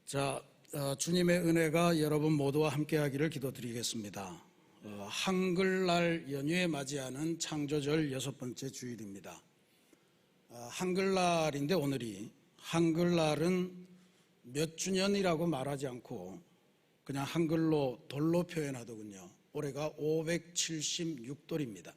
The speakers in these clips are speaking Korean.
자, 주님의 은혜가 여러분 모두와 함께하기를 기도드리겠습니다. 한글날 연휴에 맞이하는 창조절 6번째 주일입니다. 한글날인데 오늘이 한글날은 몇 주년이라고 말하지 않고 그냥 한글로 돌로 표현하더군요. 올해가 576돌입니다.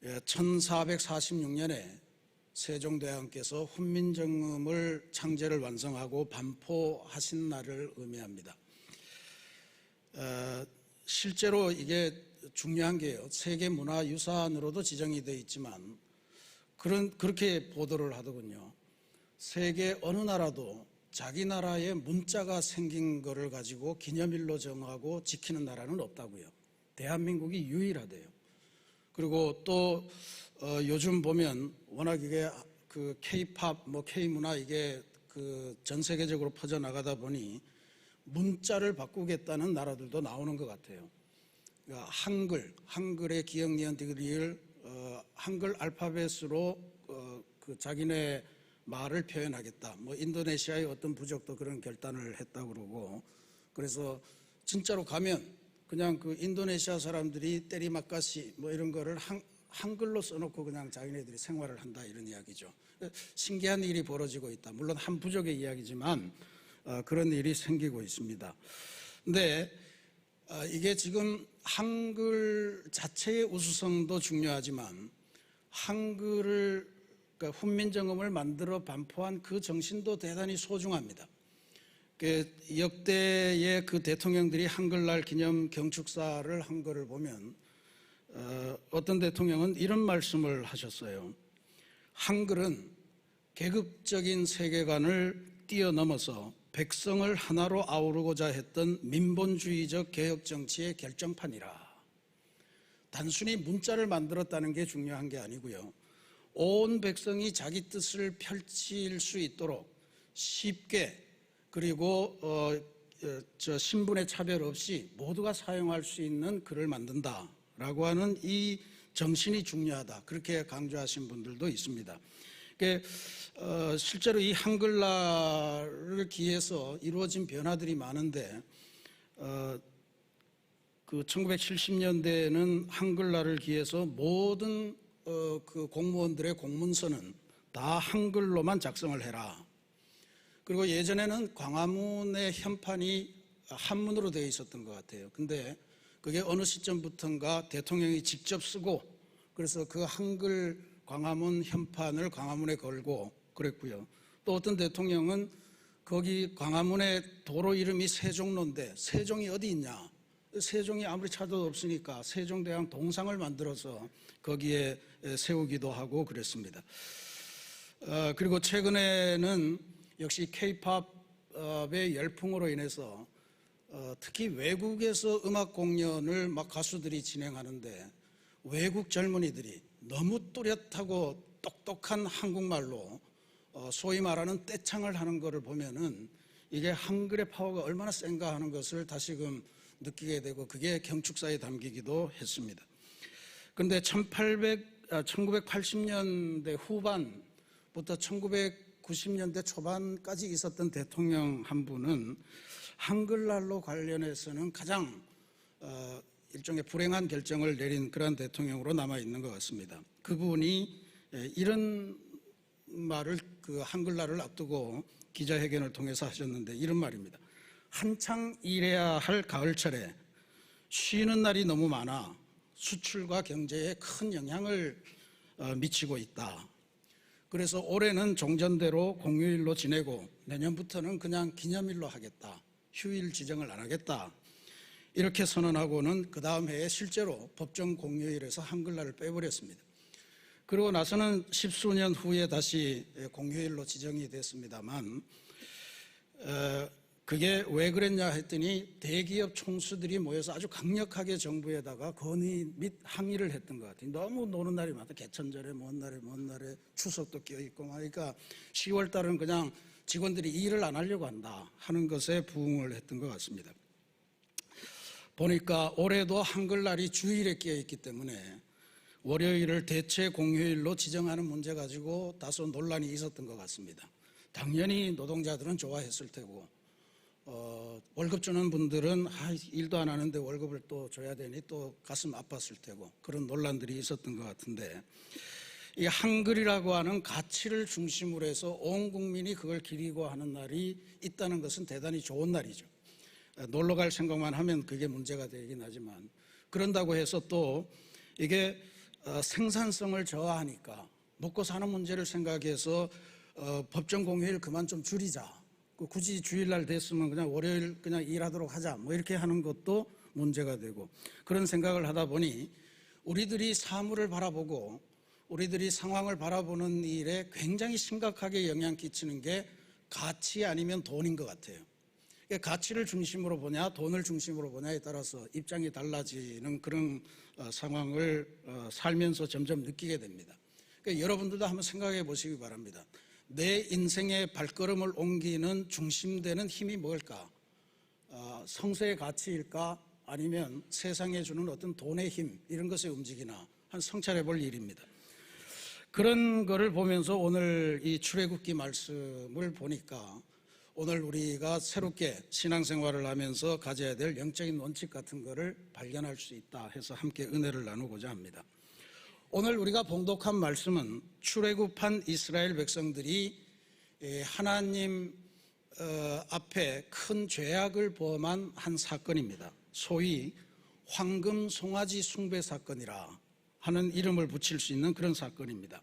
1446년에 세종대왕께서 훈민정음을 창제를 완성하고 반포하신 날을 의미합니다. 실제로 이게 중요한 게요. 세계문화유산으로도 지정이 되어 있지만 그렇게 보도를 하더군요. 세계 어느 나라도 자기 나라에 문자가 생긴 거를 가지고 기념일로 정하고 지키는 나라는 없다고요. 대한민국이 유일하대요. 그리고 또 요즘 보면 워낙 이게 그 K-팝, K-문화 이게 전 세계적으로 퍼져 나가다 보니 문자를 바꾸겠다는 나라들도 나오는 것 같아요. 그러니까 한글의 기억니은들을 한글 알파벳으로 그 자기네 말을 표현하겠다. 인도네시아의 어떤 부족도 그런 결단을 했다고 그러고, 그래서 진짜로 가면 그냥 그 인도네시아 사람들이 때리마까시 이런 거를 한글로 써놓고 그냥 자기네들이 생활을 한다, 이런 이야기죠. 신기한 일이 벌어지고 있다. 물론 한 부족의 이야기지만 그런 일이 생기고 있습니다. 근데 이게 지금 한글 자체의 우수성도 중요하지만 한글을, 그러니까 훈민정음을 만들어 반포한 그 정신도 대단히 소중합니다. 역대의 그 대통령들이 한글날 기념 경축사를 한 거를 보면 어떤 대통령은 이런 말씀을 하셨어요. 한글은 계급적인 세계관을 뛰어넘어서 백성을 하나로 아우르고자 했던 민본주의적 개혁정치의 결정판이라. 단순히 문자를 만들었다는 게 중요한 게 아니고요. 온 백성이 자기 뜻을 펼칠 수 있도록 쉽게, 그리고 신분의 차별 없이 모두가 사용할 수 있는 글을 만든다라고 하는 이 정신이 중요하다, 그렇게 강조하신 분들도 있습니다. 실제로 이 한글날을 기해서 이루어진 변화들이 많은데, 그 1970년대에는 한글날을 기해서 모든 그 공무원들의 공문서는 다 한글로만 작성을 해라. 그리고 예전에는 광화문의 현판이 한문으로 되어 있었던 것 같아요. 근데 그게 어느 시점부터인가 대통령이 직접 쓰고, 그래서 그 한글 광화문 현판을 광화문에 걸고 그랬고요. 또 어떤 대통령은 거기 광화문의 도로 이름이 세종로인데 세종이 어디 있냐? 세종이 아무리 찾아도 없으니까 세종대왕 동상을 만들어서 거기에 세우기도 하고 그랬습니다. 그리고 최근에는 역시 K-팝의 열풍으로 인해서 특히 외국에서 음악 공연을 막 가수들이 진행하는데 외국 젊은이들이 너무 뚜렷하고 똑똑한 한국말로 소위 말하는 떼창을 하는 것을 보면은 이게 한글의 파워가 얼마나 센가 하는 것을 다시금 느끼게 되고, 그게 경축사에 담기기도 했습니다. 그런데 1980년대 후반부터 1990년대 초반까지 있었던 대통령 한 분은 한글날로 관련해서는 가장 일종의 불행한 결정을 내린 그런 대통령으로 남아있는 것 같습니다. 그분이 이런 말을 그 한글날을 앞두고 기자회견을 통해서 하셨는데 이런 말입니다. 한창 일해야 할 가을철에 쉬는 날이 너무 많아 수출과 경제에 큰 영향을 미치고 있다. 그래서 올해는 종전대로 공휴일로 지내고 내년부터는 그냥 기념일로 하겠다. 휴일 지정을 안 하겠다. 이렇게 선언하고는 그 다음 해에 실제로 법정 공휴일에서 한글날을 빼버렸습니다. 그러고 나서는 십수년 후에 다시 공휴일로 지정이 됐습니다만, 그게 왜 그랬냐 했더니 대기업 총수들이 모여서 아주 강력하게 정부에다가 건의 및 항의를 했던 것 같아요. 너무 노는 날이 많다. 개천절에 먼 날에 추석도 껴있고 하니까 10월 달은 그냥 직원들이 일을 안 하려고 한다 하는 것에 부응을 했던 것 같습니다. 보니까 올해도 한글날이 주일에 끼어있기 때문에 월요일을 대체 공휴일로 지정하는 문제 가지고 다소 논란이 있었던 것 같습니다. 당연히 노동자들은 좋아했을 테고, 월급 주는 분들은 일도 안 하는데 월급을 또 줘야 되니 또 가슴 아팠을 테고, 그런 논란들이 있었던 것 같은데, 이 한글이라고 하는 가치를 중심으로 해서 온 국민이 그걸 기리고 하는 날이 있다는 것은 대단히 좋은 날이죠. 놀러 갈 생각만 하면 그게 문제가 되긴 하지만, 그런다고 해서 또 이게 생산성을 저하하니까 먹고 사는 문제를 생각해서 법정 공휴일 그만 좀 줄이자, 굳이 주일날 됐으면 그냥 월요일 그냥 일하도록 하자, 뭐 이렇게 하는 것도 문제가 되고, 그런 생각을 하다 보니 우리들이 사물을 바라보고 우리들이 상황을 바라보는 일에 굉장히 심각하게 영향 끼치는 게 가치 아니면 돈인 것 같아요. 가치를 중심으로 보냐 돈을 중심으로 보냐에 따라서 입장이 달라지는 그런 상황을 살면서 점점 느끼게 됩니다. 그러니까 여러분들도 한번 생각해 보시기 바랍니다. 내 인생의 발걸음을 옮기는 중심되는 힘이 뭘까? 성서의 가치일까? 아니면 세상에 주는 어떤 돈의 힘, 이런 것에 움직이나 한 성찰해 볼 일입니다. 그런 거를 보면서 오늘 이 출애굽기 말씀을 보니까 오늘 우리가 새롭게 신앙생활을 하면서 가져야 될 영적인 원칙 같은 거를 발견할 수 있다 해서 함께 은혜를 나누고자 합니다. 오늘 우리가 봉독한 말씀은 출애굽한 이스라엘 백성들이 하나님 앞에 큰 죄악을 범한 한 사건입니다. 소위 황금 송아지 숭배 사건이라 하는 이름을 붙일 수 있는 그런 사건입니다.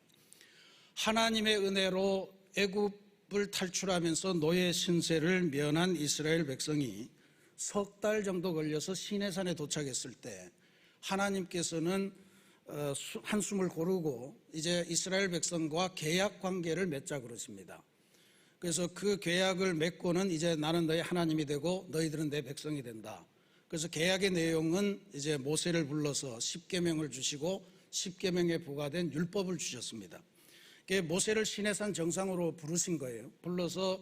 하나님의 은혜로 애굽을 탈출하면서 노예 신세를 면한 이스라엘 백성이 석 달 정도 걸려서 시내산에 도착했을 때 하나님께서는 한숨을 고르고 이제 이스라엘 백성과 계약 관계를 맺자 그러십니다. 그래서 그 계약을 맺고는 이제 나는 너희 하나님이 되고 너희들은 내 백성이 된다. 그래서 계약의 내용은 이제 모세를 불러서 십계명을 주시고 십계명에 부과된 율법을 주셨습니다. 모세를 시내산 정상으로 부르신 거예요. 불러서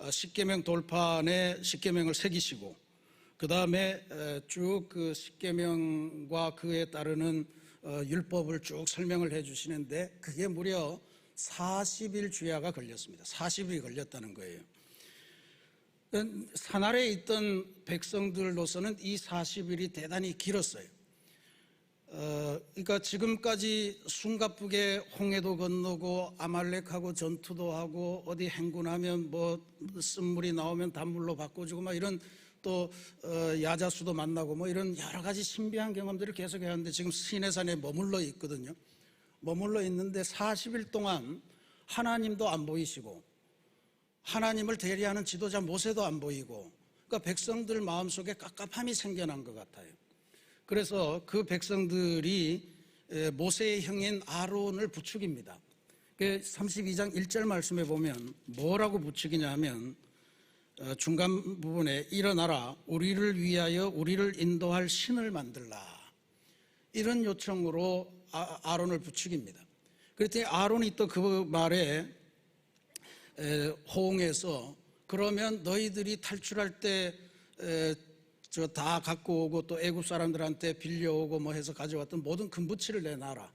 십계명 돌판에 십계명을 새기시고, 그 다음에 쭉 그 십계명과 그에 따르는 율법을 쭉 설명을 해 주시는데, 그게 무려 40일 주야가 걸렸습니다. 40일이 걸렸다는 거예요. 산 아래에 있던 백성들로서는 이 40일이 대단히 길었어요. 그러니까 지금까지 숨가쁘게 홍해도 건너고 아말렉하고 전투도 하고 어디 행군하면 뭐 쓴물이 나오면 단물로 바꿔주고 막 이런 또 야자수도 만나고 뭐 이런 여러 가지 신비한 경험들을 계속해야 하는데, 지금 시내산에 머물러 있거든요. 머물러 있는데 40일 동안 하나님도 안 보이시고 하나님을 대리하는 지도자 모세도 안 보이고, 그러니까 백성들 마음속에 깝깝함이 생겨난 것 같아요. 그래서 그 백성들이 모세의 형인 아론을 부추깁니다. 32장 1절 말씀에 보면 뭐라고 부추기냐 하면 중간 부분에 일어나라, 우리를 위하여 우리를 인도할 신을 만들라, 이런 요청으로 아론을 부추깁니다. 그랬더니 아론이 또 그 말에 호응해서, 그러면 너희들이 탈출할 때 저 다 갖고 오고 또 애굽 사람들한테 빌려오고 뭐 해서 가져왔던 모든 금부치를 내놔라.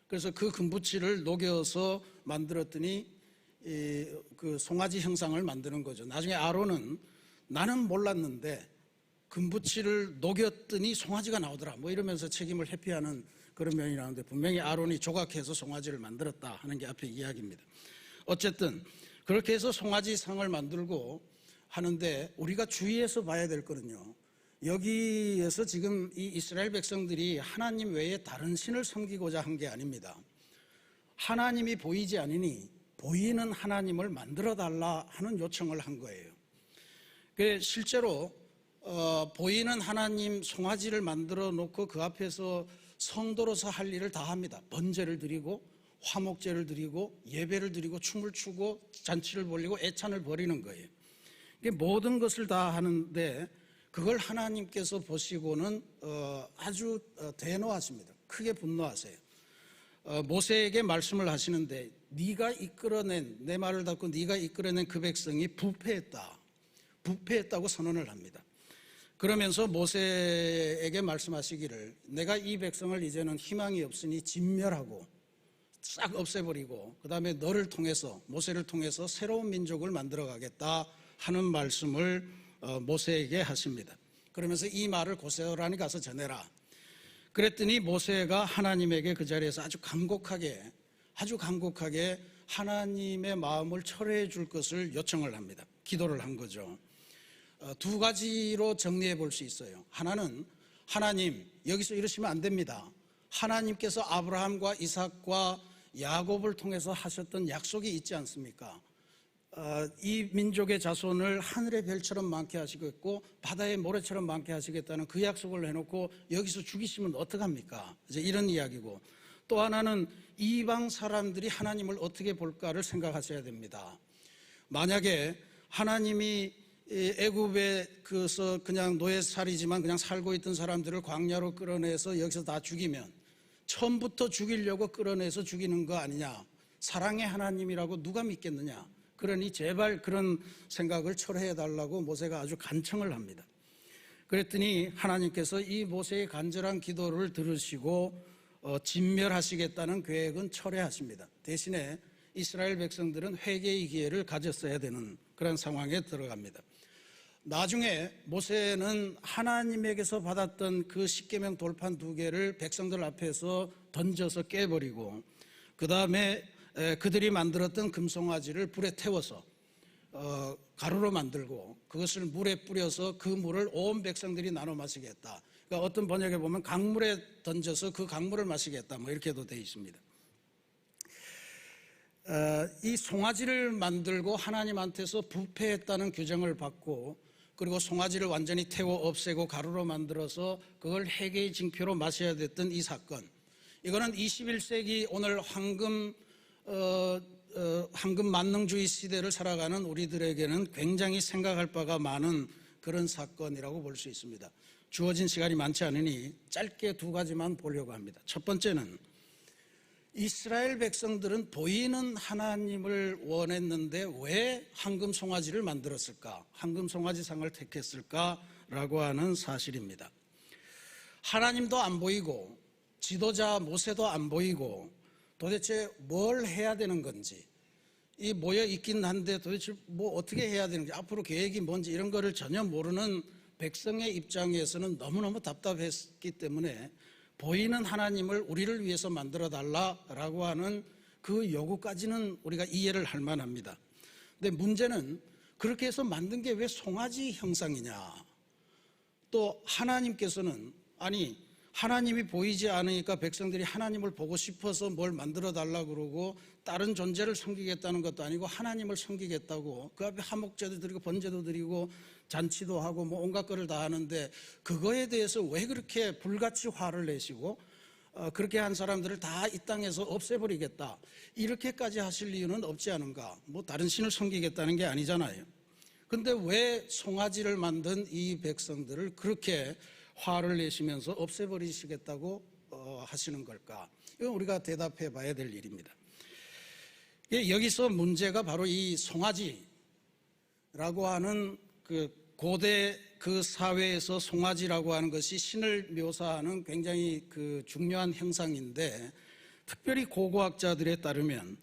그래서 그 금부치를 녹여서 만들었더니 그 송아지 형상을 만드는 거죠. 나중에 아론은 나는 몰랐는데 금부치를 녹였더니 송아지가 나오더라 뭐 이러면서 책임을 회피하는 그런 면이 나오는데, 분명히 아론이 조각해서 송아지를 만들었다 하는 게 앞에 이야기입니다. 어쨌든 그렇게 해서 송아지 상을 만들고 하는데, 우리가 주의해서 봐야 될 거는요, 여기에서 지금 이 이스라엘 백성들이 하나님 외에 다른 신을 섬기고자 한 게 아닙니다. 하나님이 보이지 않으니 보이는 하나님을 만들어 달라 하는 요청을 한 거예요. 실제로 보이는 하나님 송아지를 만들어 놓고 그 앞에서 성도로서 할 일을 다 합니다. 번제를 드리고 화목제를 드리고 예배를 드리고 춤을 추고 잔치를 벌이고 애찬을 벌이는 거예요. 모든 것을 다 하는데, 그걸 하나님께서 보시고는 아주 대노하십니다. 크게 분노하세요. 모세에게 말씀을 하시는데, 네가 이끌어낸, 내 말을 듣고 네가 이끌어낸 그 백성이 부패했다고 선언을 합니다. 그러면서 모세에게 말씀하시기를, 내가 이 백성을 이제는 희망이 없으니 진멸하고 싹 없애버리고 그다음에 너를 통해서, 모세를 통해서 새로운 민족을 만들어가겠다 하는 말씀을 모세에게 하십니다. 그러면서 이 말을 고스란히 가서 전해라. 그랬더니 모세가 하나님에게 그 자리에서 아주 간곡하게 하나님의 마음을 철회해 줄 것을 요청을 합니다. 기도를 한 거죠. 두 가지로 정리해 볼 수 있어요. 하나는, 하나님, 여기서 이러시면 안 됩니다. 하나님께서 아브라함과 이삭과 야곱을 통해서 하셨던 약속이 있지 않습니까? 이 민족의 자손을 하늘의 별처럼 많게 하시겠고 바다의 모래처럼 많게 하시겠다는 그 약속을 해놓고 여기서 죽이시면 어떡합니까? 이제 이런 이야기고, 또 하나는 이방 사람들이 하나님을 어떻게 볼까를 생각하셔야 됩니다. 만약에 하나님이 애굽에서 그냥 노예살이지만 그냥 살고 있던 사람들을 광야로 끌어내서 여기서 다 죽이면, 처음부터 죽이려고 끌어내서 죽이는 거 아니냐, 사랑의 하나님이라고 누가 믿겠느냐. 그러니 제발 그런 생각을 철회해달라고 모세가 아주 간청을 합니다. 그랬더니 하나님께서 이 모세의 간절한 기도를 들으시고 진멸하시겠다는 계획은 철회하십니다. 대신에 이스라엘 백성들은 회개의 기회를 가졌어야 되는 그런 상황에 들어갑니다. 나중에 모세는 하나님에게서 받았던 그 십계명 돌판 2개를 백성들 앞에서 던져서 깨버리고, 그 다음에 그들이 만들었던 금송아지를 불에 태워서 가루로 만들고 그것을 물에 뿌려서 그 물을 온 백성들이 나눠 마시겠다. 그러니까 어떤 번역에 보면 강물에 던져서 그 강물을 마시겠다, 뭐 이렇게도 되어 있습니다. 이 송아지를 만들고 하나님한테서 부패했다는 규정을 받고, 그리고 송아지를 완전히 태워 없애고 가루로 만들어서 그걸 회개의 징표로 마셔야 됐던 이 사건, 이거는 21세기 오늘 황금 만능주의 시대를 살아가는 우리들에게는 굉장히 생각할 바가 많은 그런 사건이라고 볼 수 있습니다. 주어진 시간이 많지 않으니 짧게 2가지만 보려고 합니다. 첫 번째는, 이스라엘 백성들은 보이는 하나님을 원했는데 왜 황금 송아지를 만들었을까, 황금 송아지상을 택했을까라고 하는 사실입니다. 하나님도 안 보이고 지도자 모세도 안 보이고 도대체 뭘 해야 되는 건지, 이 모여 있긴 한데 도대체 뭐 어떻게 해야 되는지, 앞으로 계획이 뭔지 이런 거를 전혀 모르는 백성의 입장에서는 너무너무 답답했기 때문에 보이는 하나님을 우리를 위해서 만들어 달라라고 하는 그 요구까지는 우리가 이해를 할 만합니다. 근데 문제는, 그렇게 해서 만든 게 왜 송아지 형상이냐. 또 하나님께서는, 아니 하나님이 보이지 않으니까 백성들이 하나님을 보고 싶어서 뭘 만들어 달라고 그러고 다른 존재를 섬기겠다는 것도 아니고 하나님을 섬기겠다고 그 앞에 화목제도 드리고 번제도 드리고 잔치도 하고 뭐 온갖 거를 다 하는데, 그거에 대해서 왜 그렇게 불같이 화를 내시고 그렇게 한 사람들을 다 이 땅에서 없애버리겠다, 이렇게까지 하실 이유는 없지 않은가. 뭐 다른 신을 섬기겠다는 게 아니잖아요. 근데 왜 송아지를 만든 이 백성들을 그렇게 화를 내시면서 없애버리시겠다고 하시는 걸까? 이건 우리가 대답해 봐야 될 일입니다. 여기서 문제가 바로 이 송아지라고 하는 그 고대 그 사회에서 송아지라고 하는 것이 신을 묘사하는 굉장히 그 중요한 형상인데, 특별히 고고학자들에 따르면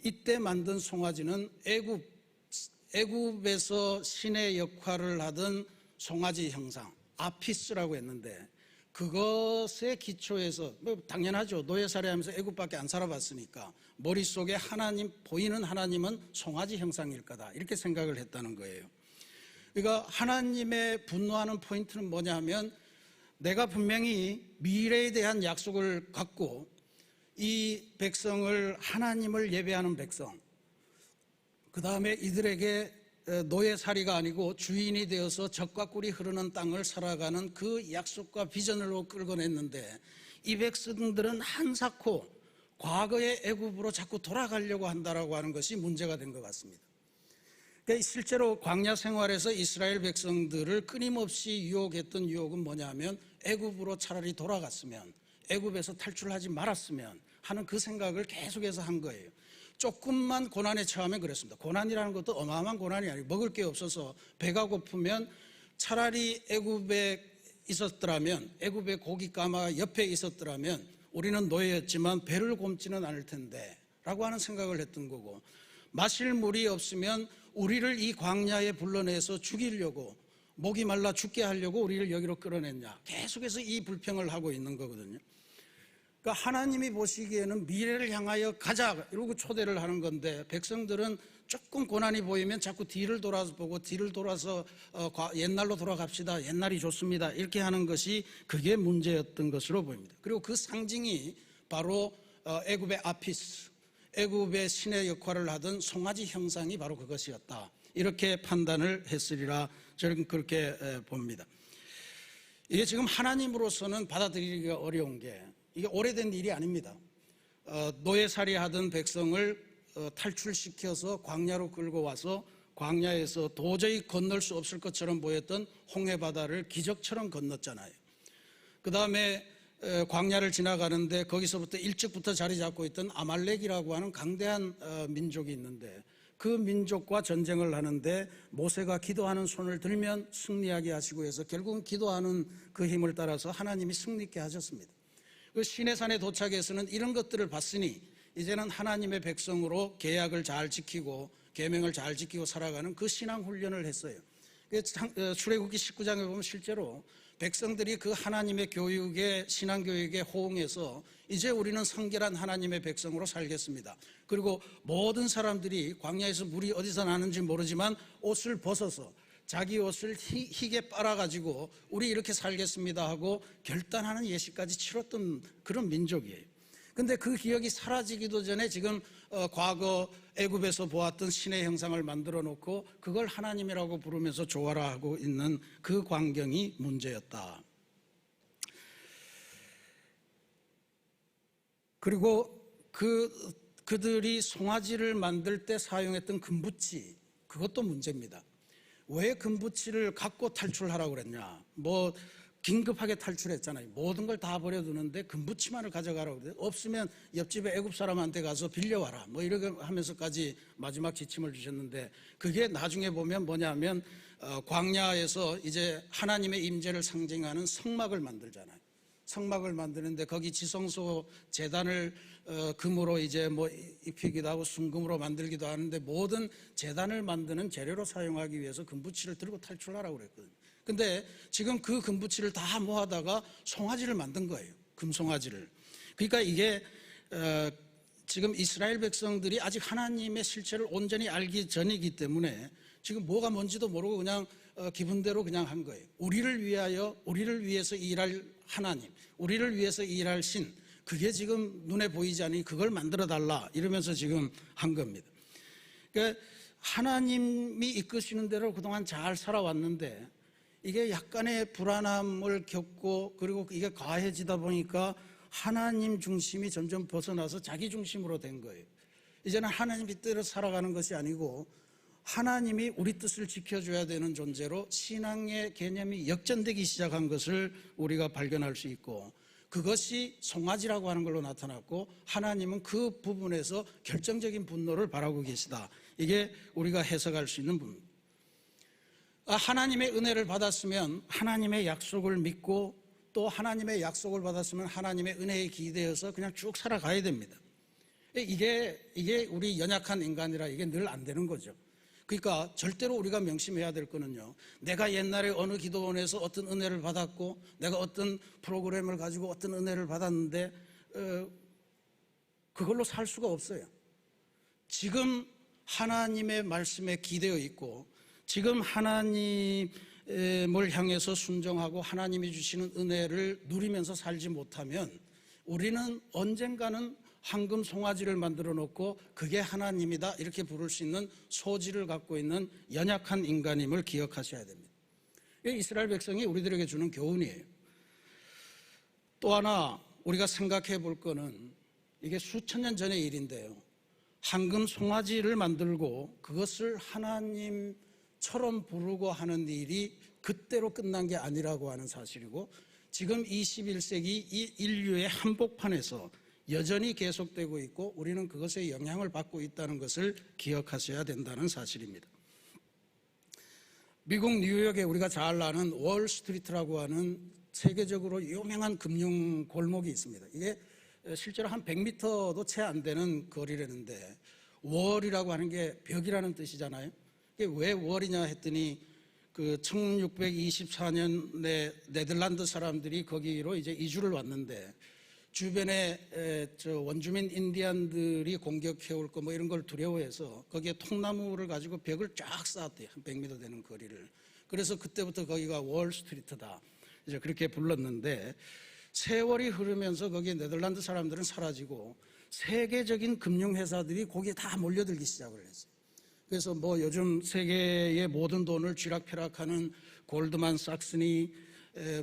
이때 만든 송아지는 애굽에서 신의 역할을 하던 송아지 형상, 아피스라고 했는데, 그것의 기초에서, 뭐 당연하죠. 노예살이하면서 애굽밖에 안 살아봤으니까 머릿속에 하나님, 보이는 하나님은 송아지 형상일 거다, 이렇게 생각을 했다는 거예요. 그러니까 하나님의 분노하는 포인트는 뭐냐 하면, 내가 분명히 미래에 대한 약속을 갖고 이 백성을, 하나님을 예배하는 백성, 그 다음에 이들에게 노예살이가 아니고 주인이 되어서 젖과 꿀이 흐르는 땅을 살아가는 그 약속과 비전으로 끌고 냈는데, 이 백성들은 한사코 과거의 애굽으로 자꾸 돌아가려고 한다라고 하는 것이 문제가 된 것 같습니다. 그러니까 실제로 광야 생활에서 이스라엘 백성들을 끊임없이 유혹했던 유혹은 뭐냐 하면, 애굽으로 차라리 돌아갔으면, 애굽에서 탈출하지 말았으면 하는 그 생각을 계속해서 한 거예요. 조금만 고난에 처하면 그랬습니다. 고난이라는 것도 어마어마한 고난이 아니고, 먹을 게 없어서 배가 고프면 차라리 애굽에 있었더라면, 애굽의 고깃가마 옆에 있었더라면 우리는 노예였지만 배를 곪지는 않을 텐데 라고 하는 생각을 했던 거고, 마실 물이 없으면 우리를 이 광야에 불러내서 죽이려고, 목이 말라 죽게 하려고 우리를 여기로 끌어냈냐, 계속해서 이 불평을 하고 있는 거거든요. 그러니까 하나님이 보시기에는 미래를 향하여 가자 이러고 초대를 하는 건데, 백성들은 조금 고난이 보이면 자꾸 뒤를 돌아서 보고, 뒤를 돌아서 옛날로 돌아갑시다, 옛날이 좋습니다 이렇게 하는 것이 그게 문제였던 것으로 보입니다. 그리고 그 상징이 바로 애굽의 아피스, 애굽의 신의 역할을 하던 송아지 형상이 바로 그것이었다, 이렇게 판단을 했으리라 저는 그렇게 봅니다. 이게 지금 하나님으로서는 받아들이기가 어려운 게, 이게 오래된 일이 아닙니다. 노예살이 하던 백성을 탈출시켜서 광야로 끌고 와서 광야에서 도저히 건널 수 없을 것처럼 보였던 홍해바다를 기적처럼 건넜잖아요. 그 다음에 광야를 지나가는데 거기서부터 일찍부터 자리 잡고 있던 아말렉이라고 하는 강대한 민족이 있는데, 그 민족과 전쟁을 하는데 모세가 기도하는 손을 들면 승리하게 하시고 해서 결국은 기도하는 그 힘을 따라서 하나님이 승리케 하셨습니다. 그 시내산에 도착해서는 이런 것들을 봤으니 이제는 하나님의 백성으로 계약을 잘 지키고 계명을 잘 지키고 살아가는 그 신앙 훈련을 했어요. 출애굽기 19장에 보면 실제로 백성들이 그 하나님의 교육에, 신앙 교육에 호응해서 이제 우리는 성결한 하나님의 백성으로 살겠습니다. 그리고 모든 사람들이 광야에서 물이 어디서 나는지 모르지만 옷을 벗어서 자기 옷을 희게 빨아가지고 우리 이렇게 살겠습니다 하고 결단하는 예식까지 치렀던 그런 민족이에요. 근데 그 기억이 사라지기도 전에 지금 과거 애굽에서 보았던 신의 형상을 만들어 놓고 그걸 하나님이라고 부르면서 조화라 하고 있는 그 광경이 문제였다. 그리고 그들이 송아지를 만들 때 사용했던 금붙이, 그것도 문제입니다. 왜 금붙이를 갖고 탈출하라고 그랬냐? 긴급하게 탈출했잖아요. 모든 걸 다 버려두는데 금붙이만을 가져가라고 그래요. 없으면 옆집에 애굽 사람한테 가서 빌려와라, 이렇게 하면서까지 마지막 지침을 주셨는데, 그게 나중에 보면 뭐냐면 광야에서 이제 하나님의 임재를 상징하는 성막을 만들잖아요. 성막을 만드는데 거기 지성소 제단을 금으로 이제 입히기도 하고 순금으로 만들기도 하는데, 모든 제단을 만드는 재료로 사용하기 위해서 금붙이를 들고 탈출하라고 그랬거든요. 근데 지금 그 금붙이를 다 모아다가 송아지를 만든 거예요. 금송아지를. 그러니까 이게 지금 이스라엘 백성들이 아직 하나님의 실체를 온전히 알기 전이기 때문에 지금 뭐가 뭔지도 모르고 그냥 기분대로 그냥 한 거예요. 우리를 위해서 일할 하나님, 우리를 위해서 일할 신, 그게 지금 눈에 보이지 않으니 그걸 만들어 달라 이러면서 지금 한 겁니다. 그러니까 하나님이 이끄시는 대로 그동안 잘 살아왔는데 이게 약간의 불안함을 겪고, 그리고 이게 과해지다 보니까 하나님 중심이 점점 벗어나서 자기 중심으로 된 거예요. 이제는 하나님 뜻대로 살아가는 것이 아니고 하나님이 우리 뜻을 지켜줘야 되는 존재로 신앙의 개념이 역전되기 시작한 것을 우리가 발견할 수 있고, 그것이 송아지라고 하는 걸로 나타났고, 하나님은 그 부분에서 결정적인 분노를 바라고 계시다. 이게 우리가 해석할 수 있는 부분입니다. 하나님의 은혜를 받았으면 하나님의 약속을 믿고, 또 하나님의 약속을 받았으면 하나님의 은혜에 기대어서 그냥 쭉 살아가야 됩니다. 이게 우리 연약한 인간이라 이게 늘 안 되는 거죠. 그러니까 절대로 우리가 명심해야 될 거는요, 내가 옛날에 어느 기도원에서 어떤 은혜를 받았고, 내가 어떤 프로그램을 가지고 어떤 은혜를 받았는데 그걸로 살 수가 없어요. 지금 하나님의 말씀에 기대어 있고, 지금 하나님을 향해서 순종하고 하나님이 주시는 은혜를 누리면서 살지 못하면 우리는 언젠가는 황금 송아지를 만들어 놓고 그게 하나님이다 이렇게 부를 수 있는 소질을 갖고 있는 연약한 인간임을 기억하셔야 됩니다. 이게 이스라엘 백성이 우리들에게 주는 교훈이에요. 또 하나 우리가 생각해 볼 거는, 이게 수천 년 전의 일인데요, 황금 송아지를 만들고 그것을 하나님처럼 부르고 하는 일이 그때로 끝난 게 아니라고 하는 사실이고, 지금 21세기 이 인류의 한복판에서 여전히 계속되고 있고 우리는 그것에 영향을 받고 있다는 것을 기억하셔야 된다는 사실입니다. 미국 뉴욕에 우리가 잘 아는 월스트리트라고 하는 세계적으로 유명한 금융 골목이 있습니다. 이게 실제로 한 100m도 채 안 되는 거리라는데 월이라고 하는 게 벽이라는 뜻이잖아요. 이게 왜 월이냐 했더니 그 1624년에 네덜란드 사람들이 거기로 이제 이주를 왔는데 주변에 저 원주민 인디안들이 공격해 올 거 뭐 이런 걸 두려워해서 거기에 통나무를 가지고 벽을 쫙 쌓았대요. 한 100m 되는 거리를. 그래서 그때부터 거기가 월스트리트다. 이제 그렇게 불렀는데 세월이 흐르면서 거기에 네덜란드 사람들은 사라지고 세계적인 금융회사들이 거기에 다 몰려들기 시작을 했어요. 그래서 뭐 요즘 세계의 모든 돈을 쥐락펴락하는 골드만 삭스니,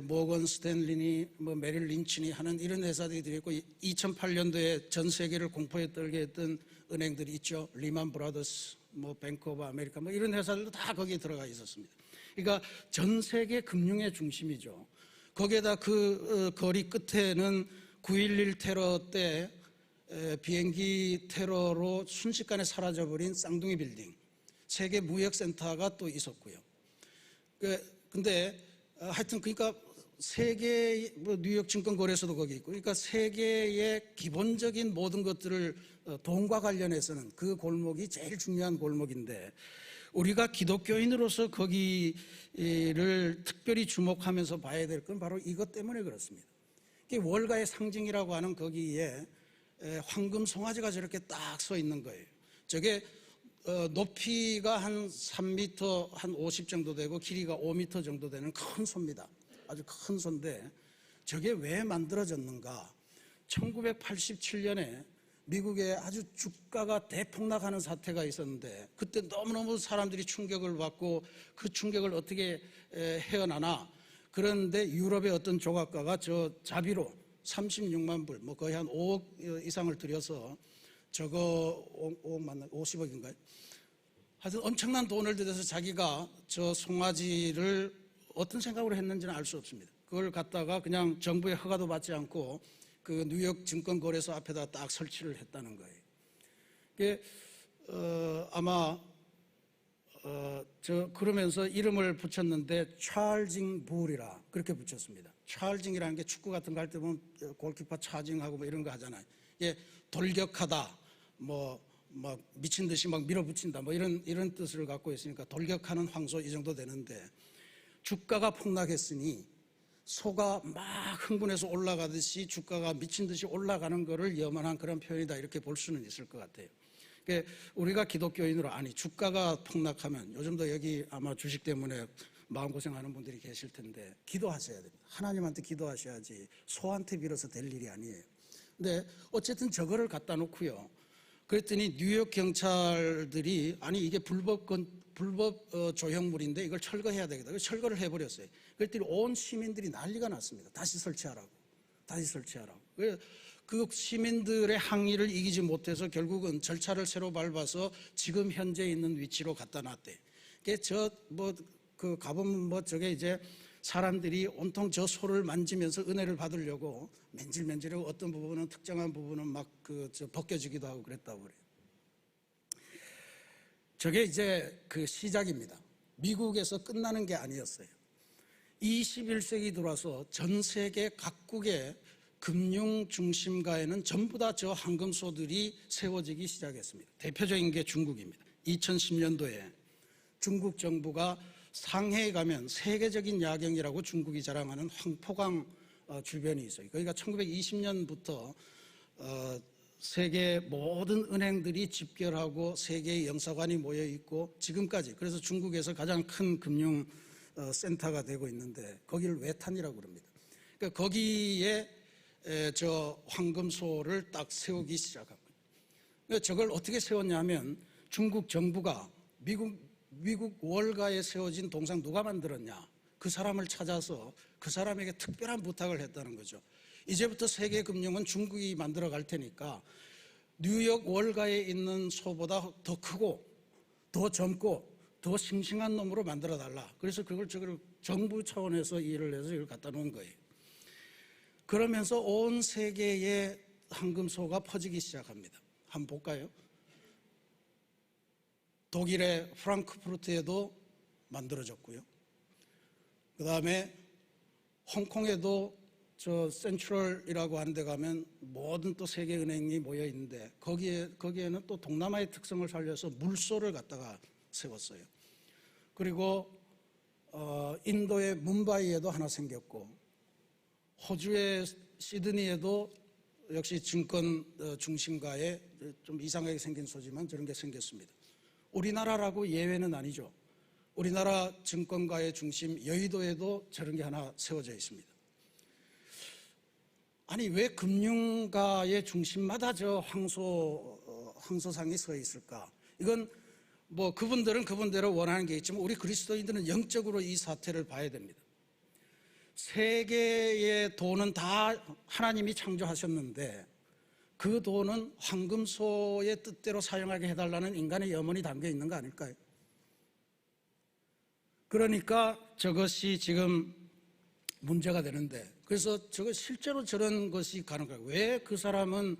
모건 스탠리니, 뭐 메릴 린치니 하는 이런 회사들이 들어있고 2008년도에 전 세계를 공포에 떨게 했던 은행들이 있죠. 리만 브라더스, 뭐 뱅크 오브 아메리카 뭐 이런 회사들도 다 거기에 들어가 있었습니다. 그러니까 전 세계 금융의 중심이죠. 거기에다 그 거리 끝에는 9.11 테러 때 비행기 테러로 순식간에 사라져버린 쌍둥이 빌딩, 세계 무역센터가 또 있었고요. 근데 하여튼 그러니까 세계 뭐 뉴욕 증권거래소도 거기 있고, 그러니까 세계의 기본적인 모든 것들을 돈과 관련해서는 그 골목이 제일 중요한 골목인데 우리가 기독교인으로서 거기를 특별히 주목하면서 봐야 될 건 바로 이것 때문에 그렇습니다. 월가의 상징이라고 하는 거기에 황금 송아지가 저렇게 딱 서 있는 거예요. 저게 높이가 한 3m 한 50 정도 되고 길이가 5m 정도 되는 큰 소입니다. 아주 큰 소인데 저게 왜 만들어졌는가? 1987년에 미국에 아주 주가가 대폭락하는 사태가 있었는데 그때 너무너무 사람들이 충격을 받고 그 충격을 어떻게 헤어나나. 그런데 유럽의 어떤 조각가가 저 자비로 36만 불, 뭐 거의 한 5억 이상을 들여서 저거 5억 맞나? 50억인가요? 하여튼 엄청난 돈을 들여서 자기가 저 송아지를 어떤 생각으로 했는지는 알 수 없습니다. 그걸 갖다가 그냥 정부의 허가도 받지 않고 그 뉴욕 증권거래소 앞에다 딱 설치를 했다는 거예요. 이게 아마 그러면서 이름을 붙였는데 찰징 불이라 그렇게 붙였습니다. 찰징이라는 게 축구 같은 거 할 때 보면 골키퍼 차징하고 뭐 이런 거 하잖아요. 이게 돌격하다, 뭐 미친 듯이 막 밀어붙인다, 뭐 이런 뜻을 갖고 있으니까 돌격하는 황소 이 정도 되는데 주가가 폭락했으니 소가 막 흥분해서 올라가듯이 주가가 미친 듯이 올라가는 거를 염원한 그런 표현이다 이렇게 볼 수는 있을 것 같아요. 그러니까 우리가 기독교인으로 아니 주가가 폭락하면 요즘도 여기 아마 주식 때문에 마음고생하는 분들이 계실 텐데 기도하셔야 됩니다. 하나님한테 기도하셔야지 소한테 빌어서 될 일이 아니에요. 근데 어쨌든 저거를 갖다 놓고요. 그랬더니 뉴욕 경찰들이 아니 이게 불법 조형물인데 이걸 철거해야 되겠다. 그래서 철거를 해버렸어요. 그랬더니 온 시민들이 난리가 났습니다. 다시 설치하라고. 그 시민들의 항의를 이기지 못해서 결국은 절차를 새로 밟아서 지금 현재 있는 위치로 갖다 놨대. 가보면 저게 이제 사람들이 온통 저 소를 만지면서 은혜를 받으려고 맨질맨질하고 어떤 부분은 특정한 부분은 막 벗겨지기도 하고 그랬다고 그래요. 저게 이제 그 시작입니다. 미국에서 끝나는 게 아니었어요. 21세기 들어와서 전 세계 각국의 금융 중심가에는 전부 다 저 황금소들이 세워지기 시작했습니다. 대표적인 게 중국입니다. 2010년도에 중국 정부가 상해에 가면 세계적인 야경이라고 중국이 자랑하는 황포강 주변이 있어요. 그러니까 1920년부터 세계 모든 은행들이 집결하고 세계의 영사관이 모여 있고 지금까지 그래서 중국에서 가장 큰 금융 센터가 되고 있는데 거기를 외탄이라고 그럽니다. 그러니까 거기에 저 황금소를 딱 세우기 시작한 거예요. 그러니까 저걸 어떻게 세웠냐면 중국 정부가 미국 월가에 세워진 동상 누가 만들었냐? 그 사람을 찾아서 그 사람에게 특별한 부탁을 했다는 거죠. 이제부터 세계 금융은 중국이 만들어 갈 테니까 뉴욕 월가에 있는 소보다 더 크고 더 젊고 더 싱싱한 놈으로 만들어 달라. 그래서 저걸 정부 차원에서 일을 해서 이걸 갖다 놓은 거예요. 그러면서 온 세계에 황금소가 퍼지기 시작합니다. 한번 볼까요? 독일의 프랑크푸르트에도 만들어졌고요. 그 다음에 홍콩에도 저 센트럴이라고 하는 데 가면 모든 또 세계은행이 모여 있는데 거기에는 또 동남아의 특성을 살려서 물소를 갖다가 세웠어요. 그리고 인도의 뭄바이에도 하나 생겼고, 호주의 시드니에도 역시 증권 중심가에 좀 이상하게 생긴 소지만 저런 게 생겼습니다. 우리나라라고 예외는 아니죠. 우리나라 증권가의 중심 여의도에도 저런 게 하나 세워져 있습니다. 아니, 왜 금융가의 중심마다 저 황소상이 서 있을까? 이건 뭐 그분들은 그분대로 원하는 게 있지만 우리 그리스도인들은 영적으로 이 사태를 봐야 됩니다. 세계의 돈은 다 하나님이 창조하셨는데 그 돈은 황금소의 뜻대로 사용하게 해달라는 인간의 염원이 담겨 있는 거 아닐까요? 그러니까 저것이 지금 문제가 되는데, 그래서 실제로 저런 것이 가능할까요? 왜 그 사람은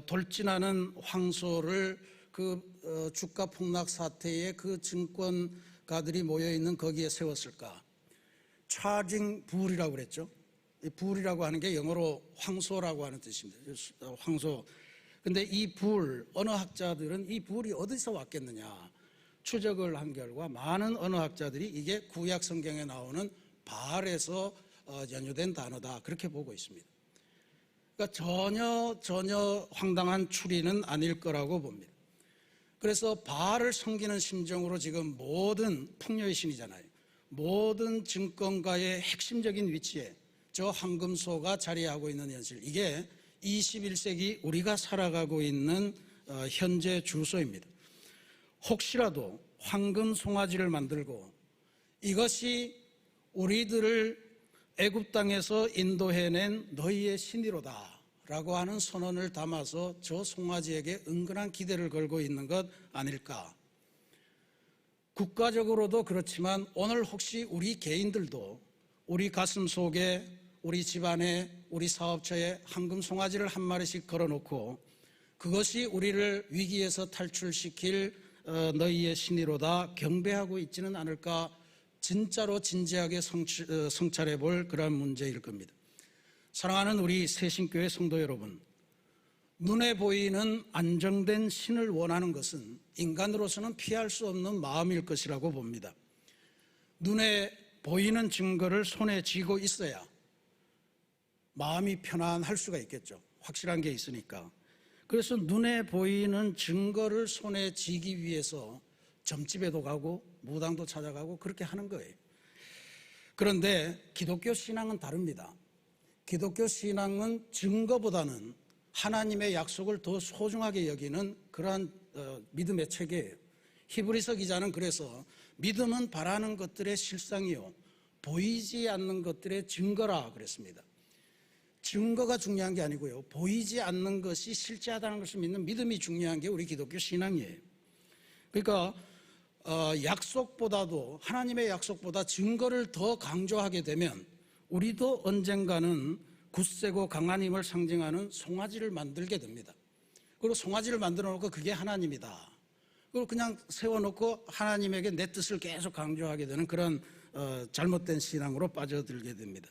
돌진하는 황소를 그 주가 폭락 사태에 그 증권가들이 모여있는 거기에 세웠을까? 차징 불이라고 그랬죠. 이 불이라고 하는 게 영어로 황소라고 하는 뜻입니다. 황소. 근데 이 불, 언어학자들은 이 불이 어디서 왔겠느냐 추적을 한 결과 많은 언어학자들이 이게 구약 성경에 나오는 바알에서 연유된 단어다 그렇게 보고 있습니다. 그러니까 전혀 황당한 추리는 아닐 거라고 봅니다. 그래서 바알을 섬기는 심정으로 지금 모든 풍요의 신이잖아요. 모든 증권가의 핵심적인 위치에 저 황금소가 자리하고 있는 현실, 이게 21세기 우리가 살아가고 있는 현재 주소입니다. 혹시라도 황금 송아지를 만들고 이것이 우리들을 애굽 땅에서 인도해낸 너희의 신이로다 라고 하는 선언을 담아서 저 송아지에게 은근한 기대를 걸고 있는 것 아닐까. 국가적으로도 그렇지만 오늘 혹시 우리 개인들도 우리 가슴 속에, 우리 집안에, 우리 사업처에 황금 송아지를 한 마리씩 걸어놓고 그것이 우리를 위기에서 탈출시킬 너희의 신이로다 경배하고 있지는 않을까, 진짜로 진지하게 성찰해 볼 그런 문제일 겁니다. 사랑하는 우리 새신교회 성도 여러분, 눈에 보이는 안정된 신을 원하는 것은 인간으로서는 피할 수 없는 마음일 것이라고 봅니다. 눈에 보이는 증거를 손에 쥐고 있어야 마음이 편안할 수가 있겠죠. 확실한 게 있으니까. 그래서 눈에 보이는 증거를 손에 쥐기 위해서 점집에도 가고 무당도 찾아가고 그렇게 하는 거예요. 그런데 기독교 신앙은 다릅니다. 기독교 신앙은 증거보다는 하나님의 약속을 더 소중하게 여기는 그러한 믿음의 체계예요. 히브리서 기자는 그래서 믿음은 바라는 것들의 실상이요 보이지 않는 것들의 증거라 그랬습니다. 증거가 중요한 게 아니고요, 보이지 않는 것이 실제하다는 것을 믿는 믿음이 중요한 게 우리 기독교 신앙이에요. 그러니까 약속보다도, 하나님의 약속보다 증거를 더 강조하게 되면 우리도 언젠가는 굳세고 강한 힘을 상징하는 송아지를 만들게 됩니다. 그리고 송아지를 만들어 놓고 그게 하나님이다, 그리고 그냥 세워놓고 하나님에게 내 뜻을 계속 강조하게 되는 그런 잘못된 신앙으로 빠져들게 됩니다.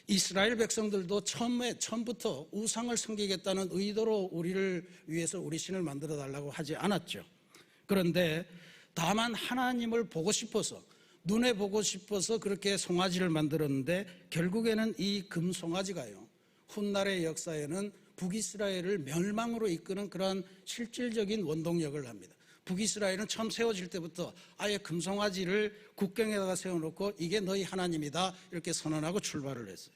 이스라엘 백성들도 처음부터 우상을 섬기겠다는 의도로 우리를 위해서 우리 신을 만들어 달라고 하지 않았죠. 그런데 다만 하나님을 보고 싶어서, 눈에 보고 싶어서 그렇게 송아지를 만들었는데 결국에는 이 금송아지가요, 훗날의 역사에는 북이스라엘을 멸망으로 이끄는 그런 실질적인 원동력을 합니다. 북이스라엘은 처음 세워질 때부터 아예 금송아지를 국경에다가 세워놓고 이게 너희 하나님이다 이렇게 선언하고 출발을 했어요.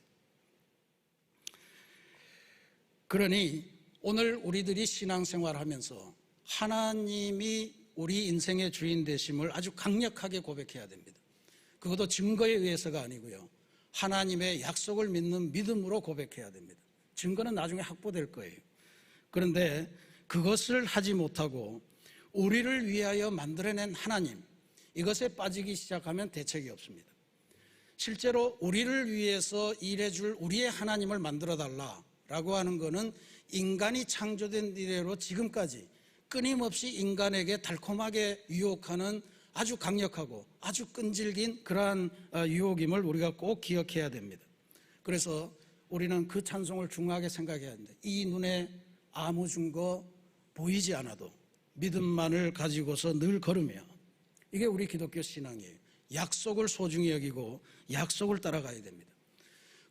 그러니 오늘 우리들이 신앙생활하면서 하나님이 우리 인생의 주인 되심을 아주 강력하게 고백해야 됩니다. 그것도 증거에 의해서가 아니고요, 하나님의 약속을 믿는 믿음으로 고백해야 됩니다. 증거는 나중에 확보될 거예요. 그런데 그것을 하지 못하고 우리를 위하여 만들어낸 하나님, 이것에 빠지기 시작하면 대책이 없습니다. 실제로 우리를 위해서 일해줄 우리의 하나님을 만들어 달라라고 하는 것은 인간이 창조된 이래로 지금까지 끊임없이 인간에게 달콤하게 유혹하는 아주 강력하고 아주 끈질긴 그러한 유혹임을 우리가 꼭 기억해야 됩니다. 그래서 우리는 그 찬송을 중요하게 생각해야 합니다. 이 눈에 아무 증거 보이지 않아도 믿음만을 가지고서 늘 걸으며, 이게 우리 기독교 신앙이에요. 약속을 소중히 여기고 약속을 따라가야 됩니다.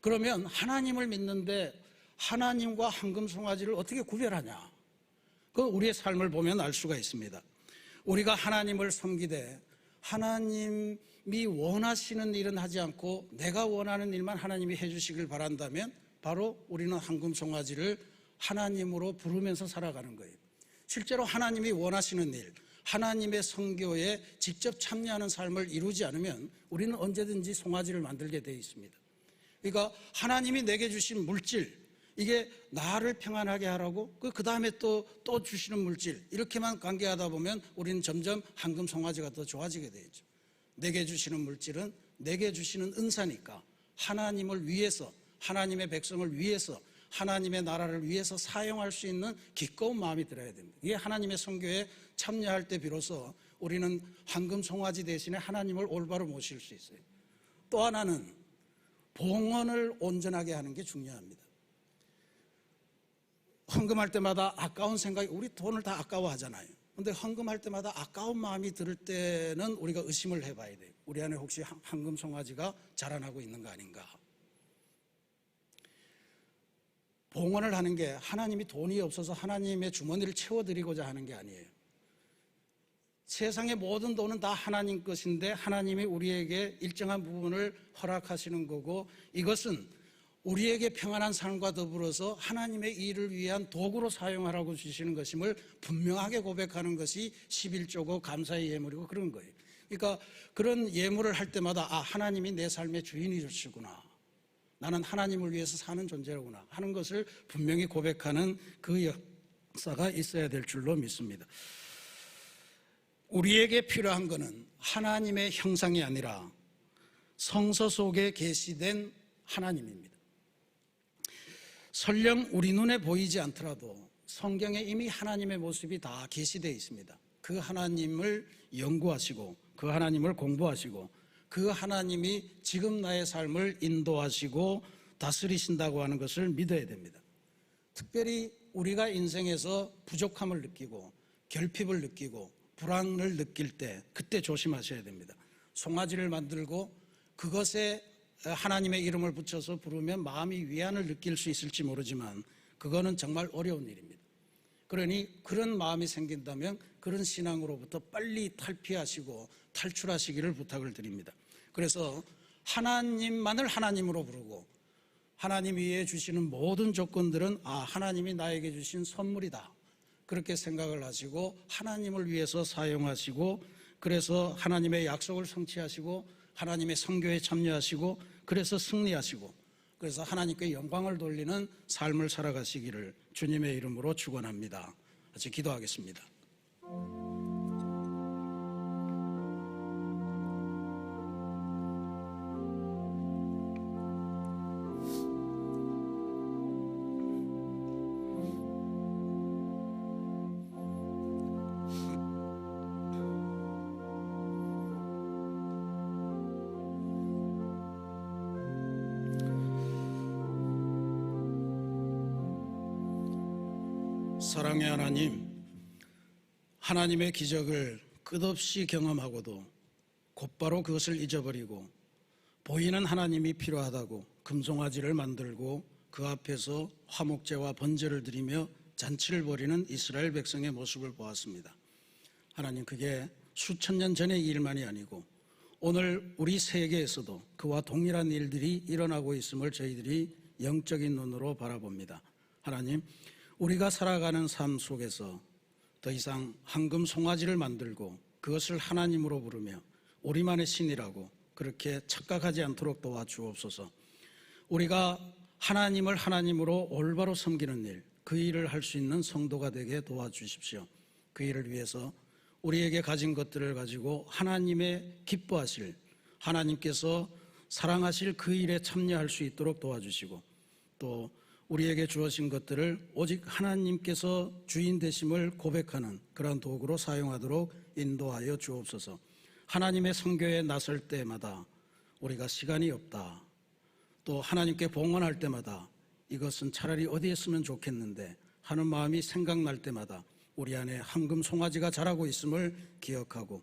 그러면 하나님을 믿는데 하나님과 황금송아지를 어떻게 구별하냐? 그 우리의 삶을 보면 알 수가 있습니다. 우리가 하나님을 섬기되 하나님이 원하시는 일은 하지 않고 내가 원하는 일만 하나님이 해주시길 바란다면 바로 우리는 황금송아지를 하나님으로 부르면서 살아가는 거예요. 실제로 하나님이 원하시는 일, 하나님의 선교에 직접 참여하는 삶을 이루지 않으면 우리는 언제든지 송아지를 만들게 되어 있습니다. 그러니까 하나님이 내게 주신 물질, 이게 나를 평안하게 하라고 그 다음에 또 주시는 물질, 이렇게만 관계하다 보면 우리는 점점 황금송아지가 더 좋아지게 되죠. 내게 주시는 물질은 내게 주시는 은사니까 하나님을 위해서, 하나님의 백성을 위해서, 하나님의 나라를 위해서 사용할 수 있는 기꺼운 마음이 들어야 됩니다. 이게 하나님의 선교에 참여할 때 비로소 우리는 황금송아지 대신에 하나님을 올바로 모실 수 있어요. 또 하나는 봉헌을 온전하게 하는 게 중요합니다. 헌금할 때마다 아까운 생각이, 우리 돈을 다 아까워하잖아요. 그런데 헌금할 때마다 아까운 마음이 들 때는 우리가 의심을 해봐야 돼요. 우리 안에 혹시 황금송아지가 자라나고 있는 거 아닌가? 봉헌을 하는 게 하나님이 돈이 없어서 하나님의 주머니를 채워드리고자 하는 게 아니에요. 세상의 모든 돈은 다 하나님 것인데 하나님이 우리에게 일정한 부분을 허락하시는 거고, 이것은 우리에게 평안한 삶과 더불어서 하나님의 일을 위한 도구로 사용하라고 주시는 것임을 분명하게 고백하는 것이 11조고 감사의 예물이고 그런 거예요. 그러니까 그런 예물을 할 때마다 하나님이 내 삶의 주인이시구나, 나는 하나님을 위해서 사는 존재로구나 하는 것을 분명히 고백하는 그 역사가 있어야 될 줄로 믿습니다. 우리에게 필요한 것은 하나님의 형상이 아니라 성서 속에 계시된 하나님입니다. 설령 우리 눈에 보이지 않더라도 성경에 이미 하나님의 모습이 다 계시되어 있습니다. 그 하나님을 연구하시고 그 하나님을 공부하시고 그 하나님이 지금 나의 삶을 인도하시고 다스리신다고 하는 것을 믿어야 됩니다. 특별히 우리가 인생에서 부족함을 느끼고 결핍을 느끼고 불안을 느낄 때, 그때 조심하셔야 됩니다. 송아지를 만들고 그것에 하나님의 이름을 붙여서 부르면 마음이 위안을 느낄 수 있을지 모르지만 그거는 정말 어려운 일입니다. 그러니 그런 마음이 생긴다면 그런 신앙으로부터 빨리 탈피하시고 탈출하시기를 부탁을 드립니다. 그래서 하나님만을 하나님으로 부르고 하나님 위에 주시는 모든 조건들은 하나님이 나에게 주신 선물이다, 그렇게 생각을 하시고 하나님을 위해서 사용하시고, 그래서 하나님의 약속을 성취하시고 하나님의 선교에 참여하시고 그래서 승리하시고 그래서 하나님께 영광을 돌리는 삶을 살아가시기를 주님의 이름으로 축원합니다. 같이 기도하겠습니다. 사랑의 하나님, 하나님의 기적을 끝없이 경험하고도 곧바로 그것을 잊어버리고 보이는 하나님이 필요하다고 금송아지를 만들고 그 앞에서 화목제와 번제를 드리며 잔치를 벌이는 이스라엘 백성의 모습을 보았습니다. 하나님, 그게 수천 년 전의 일만이 아니고 오늘 우리 세계에서도 그와 동일한 일들이 일어나고 있음을 저희들이 영적인 눈으로 바라봅니다. 하나님, 우리가 살아가는 삶 속에서 더 이상 황금 송아지를 만들고 그것을 하나님으로 부르며 우리만의 신이라고 그렇게 착각하지 않도록 도와주옵소서. 우리가 하나님을 하나님으로 올바로 섬기는 일, 그 일을 할 수 있는 성도가 되게 도와주십시오. 그 일을 위해서 우리에게 가진 것들을 가지고 하나님의 기뻐하실, 하나님께서 사랑하실 그 일에 참여할 수 있도록 도와주시고, 또 우리에게 주어진 것들을 오직 하나님께서 주인 되심을 고백하는 그러한 도구로 사용하도록 인도하여 주옵소서. 하나님의 선교에 나설 때마다 우리가 시간이 없다, 또 하나님께 봉헌할 때마다 이것은 차라리 어디에 쓰면 좋겠는데 하는 마음이 생각날 때마다 우리 안에 황금 송아지가 자라고 있음을 기억하고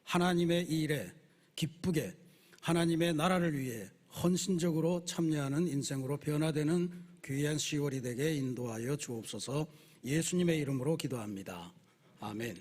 하나님의 일에 기쁘게 하나님의 나라를 위해 헌신적으로 참여하는 인생으로 변화되는 귀한 10월이 되게 인도하여 주옵소서. 예수님의 이름으로 기도합니다. 아멘.